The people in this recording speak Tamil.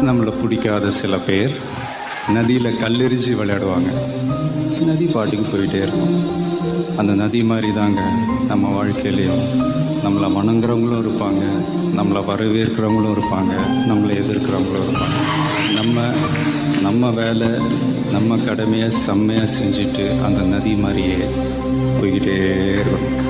நம்மளை பிடிக்காத சில பேர் நதியில் கல்லெறிஞ்சு விளையாடுவாங்க. நதி பாட்டுக்கு போயிட்டே இருக்கும். அந்த நதி மாதிரி தாங்க நம்ம வாழ்க்கையிலையும் நம்மளை வணங்குறவங்களும் இருப்பாங்க, நம்மளை வரவேற்கிறவங்களும் இருப்பாங்க, நம்மளை எதிர்க்கிறவங்களும் இருப்பாங்க. நம்ம வேலை நம்ம கடமையை செம்மையாக செஞ்சுட்டு அந்த நதி மாதிரியே போய்கிட்டே இருக்கணும்.